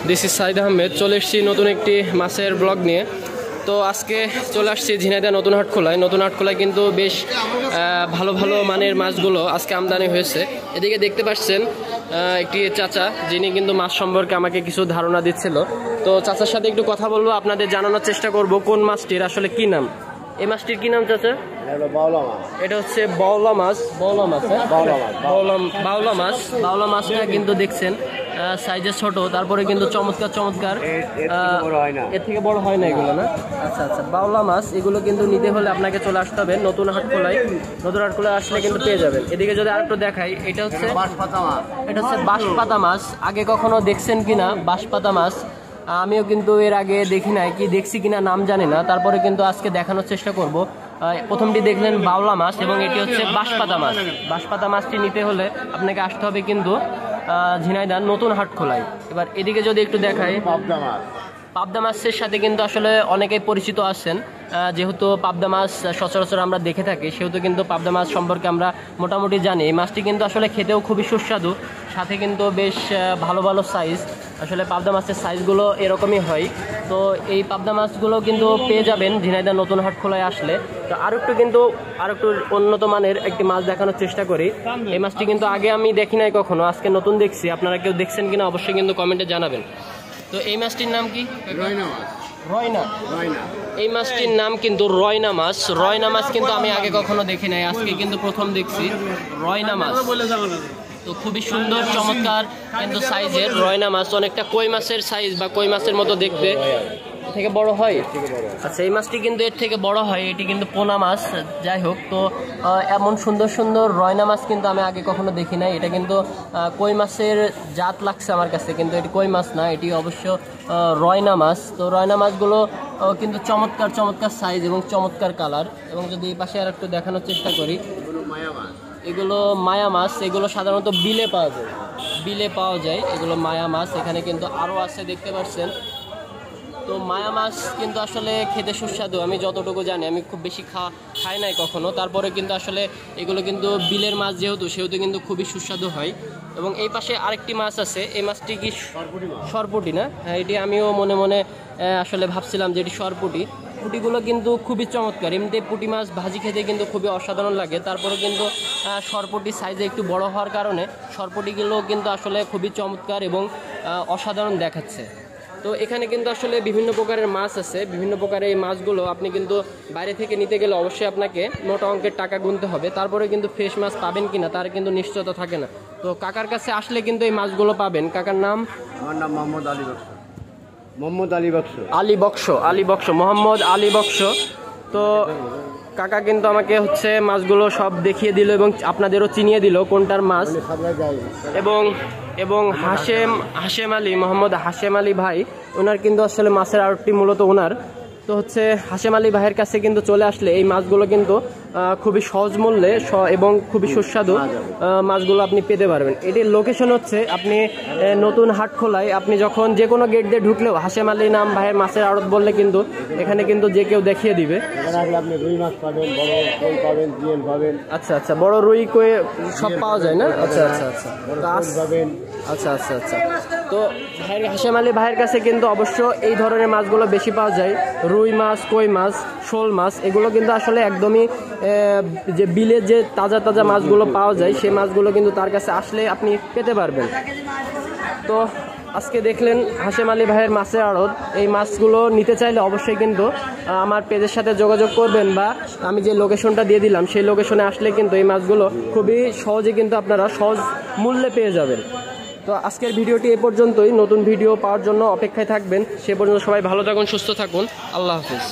This is Saeed Ahmed. চলে এসেছি নতুন একটি মাছের ব্লগ নিয়ে। তো আজকে চলে আসছি ঝিনাইদহ নতুন হাটখোলায়। নতুন হাটখোলায় কিন্তু বেশ ভালো ভালো মানের মাছগুলো আজকে আমদানি হয়েছে। এদিকে দেখতে পাচ্ছেন একটি চাচা, যিনি কিন্তু মাছ সম্পর্কে আমাকে কিছু ধারণা দিচ্ছিল। তো চাচার সাথে একটু কথা বলবো, আপনাদের জানানোর চেষ্টা করব কোন মাছটির আসলে কি নাম। এই মাছটির কি নাম চাচা? এটা হচ্ছে বাউলা মাছ। বাউলা মাছ, বাউলা মাছ। বাউলা মাছটা কিন্তু দেখছেন সাইজে ছোট, তারপরে কিন্তু চমৎকার চমৎকার, এর থেকে বড় হয় না এগুলো, না? আচ্ছা আচ্ছা, বাউলা মাছ এগুলো কিন্তু নিতে হলে আপনাকে চলে আসতে হবে নতুন হাটখোলায়। নতুন হাটখোলায় আসলে কিন্তু পেয়ে যাবেন। এদিকে যদি আরেকটু দেখাই, এটা হচ্ছে বাঁশপাতা মাছ। আগে কখনো দেখছেন কিনা বাঁশপাতা মাছ? আমিও কিন্তু এর আগে দেখি নাই, কি দেখছি কিনা নাম জানি না। তারপরে কিন্তু আজকে দেখানোর চেষ্টা করব। প্রথমটি দেখলেন বাউলা মাছ এবং এটি হচ্ছে বাঁশপাতা মাছ। বাঁশপাতা মাছটি নিতে হলে আপনাকে আসতে হবে কিন্তু ঝিনাইদহ নতুন হাটখোলায়। এবার এদিকে যদি একটু দেখাই, পাবদা মাছের সাথে কিন্তু আসলে অনেকেই পরিচিত আছেন, যেহেতু পাবদা মাছ সচরাচর আমরা দেখে থাকি, সেহেতু কিন্তু পাবদা মাছ সম্পর্কে আমরা মোটামুটি জানি। এই মাছটি কিন্তু আসলে খেতেও খুবই সুস্বাদু, সাথে কিন্তু বেশ ভালো ভালো সাইজ। আসলে পাবদা মাছের সাইজগুলো এরকমই হয়। তো এই পাবদা মাছগুলো কিন্তু পেয়ে যাবেন ঝিনাইদহ নতুন হাটখোলায় আসলে। তো আরও একটু উন্নত মানের একটি মাছ দেখানোর চেষ্টা করি। এই মাছটি কিন্তু আগে আমি দেখি নাই কখনো, আজকে নতুন দেখছি। আপনারা কেউ দেখছেন কিনা অবশ্যই কিন্তু কমেন্টে জানাবেন। তো এই মাছটির নাম কি? রয়না। এই মাছটির নাম কিন্তু রয়না মাছ। রয়না মাছ কিন্তু আমি আগে কখনো দেখি নাই, আজকে কিন্তু প্রথম দেখছি রয়না মাছ। তো খুবই সুন্দর চমৎকার কিন্তু সাইজের রয়না মাছ, অনেকটা কই মাছের সাইজ বা কই মাছের মতো দেখতে। থেকে বড় হয়? আচ্ছা, এই মাছটি কিন্তু এর থেকে বড় হয়। এটি কিন্তু পোনা মাছ। যাই হোক, তো এমন সুন্দর সুন্দর রয়না মাছ কিন্তু আমি আগে কখনো দেখি নাই। এটা কিন্তু কই মাছের জাত লাগছে আমার কাছে, কিন্তু এটি কই মাছ না, এটি অবশ্য রয়না মাছ। তো রয়না মাছগুলো কিন্তু চমৎকার চমৎকার সাইজ এবং চমৎকার কালার। এবং যদি এই পাশে আর একটু দেখানোর চেষ্টা করি, এগুলো মায়া মাছ। এগুলো সাধারণত বিলে পাওয়া যায় এগুলো মায়া মাছ। এখানে কিন্তু আরও আছে, দেখতে পাচ্ছেন। তো মায়া মাছ কিন্তু আসলে খেতে সুস্বাদু, আমি যতটুকু জানি। আমি খুব বেশি খাই নাই কখনো, তারপরে কিন্তু আসলে এগুলো কিন্তু বিলের মাছ সেহেতু কিন্তু খুবই সুস্বাদু হয়। এবং এই পাশে আরেকটি মাছ আছে। এই মাছটি কি সরপুটি, না? হ্যাঁ, এটি আমিও মনে মনে আসলে ভাবছিলাম যে এটি সরপুটি। পুঁটিগুলো কিন্তু খুবই চমৎকার। এমনিতে পুঁটি মাছ ভাজি খেতে কিন্তু খুবই অসাধারণ লাগে। তারপরে কিন্তু সরপুটি সাইজে একটু বড় হওয়ার কারণে সরপুটিগুলো কিন্তু আসলে খুবই চমৎকার এবং অসাধারণ দেখাচ্ছে। তো এখানে কিন্তু আসলে বিভিন্ন প্রকারের মাছ আছে। বিভিন্ন প্রকারের এই মাছগুলো আপনি কিন্তু বাইরে থেকে নিতে গেলে অবশ্যই আপনাকে মোটা অঙ্কের টাকা গুনতে হবে। তারপরে কিন্তু ফ্রেশ মাছ পাবেন কিনা তার কিন্তু নিশ্চয়তা থাকে না। তো কাকার কাছে আসলে কিন্তু এই মাছগুলো পাবেন। কাকার নাম? আমার নাম মোহাম্মদ আলী বক্স। মোহাম্মদ আলী বক্স। তো কাকা কিন্তু আমাকে মাছগুলো সব দেখিয়ে দিল এবং আপনাদেরও চিনিয়ে দিল কোনটার মাছ। এবং হাশেম আলী, মোহাম্মদ হাশেম আলী ভাই, ওনার কিন্তু আসলে মাছের আড়তটি মূলত ওনার। তো হাশেম আলী ভাইয়ের কাছে কিন্তু চলে আসলে এই মাছগুলো কিন্তু খুবই সহজ মূল্যে এবং খুবই সুস্বাদু মাছগুলো আপনি পেতে পারবেন। এটির লোকেশন হচ্ছে আপনি নতুন হাটখোলায়, আপনি যখন যে কোনো গেট দিয়ে ঢুকলেও হাশেম আলী নাম ভাইয়ের মাছের আড়ত বললে কিন্তু এখানে কিন্তু যে কেউ দেখিয়ে দিবে। আপনি রুই মাছ পাবেন, বড় কই পাবেন, জিএল পাবেন। আচ্ছা আচ্ছা, বড় রুই কই সব পাওয়া যায়, না? আচ্ছা আচ্ছা আচ্ছা পাবেন। আচ্ছা আচ্ছা আচ্ছা। তো হাশেম আলী ভাইয়ের কাছে কিন্তু অবশ্য এই ধরনের মাছগুলো বেশি পাওয়া যায়। রুই মাছ, কই মাছ, শোল মাছ, এগুলো কিন্তু আসলে একদমই যে বিলে যে তাজা তাজা মাছগুলো পাওয়া যায়, সেই মাছগুলো কিন্তু তার কাছে আসলে আপনি পেতে পারবেন। তো আজকে দেখলেন হাশেম আলী ভাইয়ের মাছের আড়ত। এই মাছগুলো নিতে চাইলে অবশ্যই কিন্তু আমার পেজের সাথে যোগাযোগ করবেন, বা আমি যে লোকেশনটা দিয়ে দিলাম সেই লোকেশনে আসলে কিন্তু এই মাছগুলো খুবই সহজে কিন্তু আপনারা সহজ মূল্যে পেয়ে যাবেন। তো আজকের ভিডিওটি এ পর্যন্তই। নতুন ভিডিও পাওয়ার জন্য অপেক্ষায় থাকবেন। সে পর্যন্ত সবাই ভালো থাকুন, সুস্থ থাকুন। আল্লাহ হাফিজ।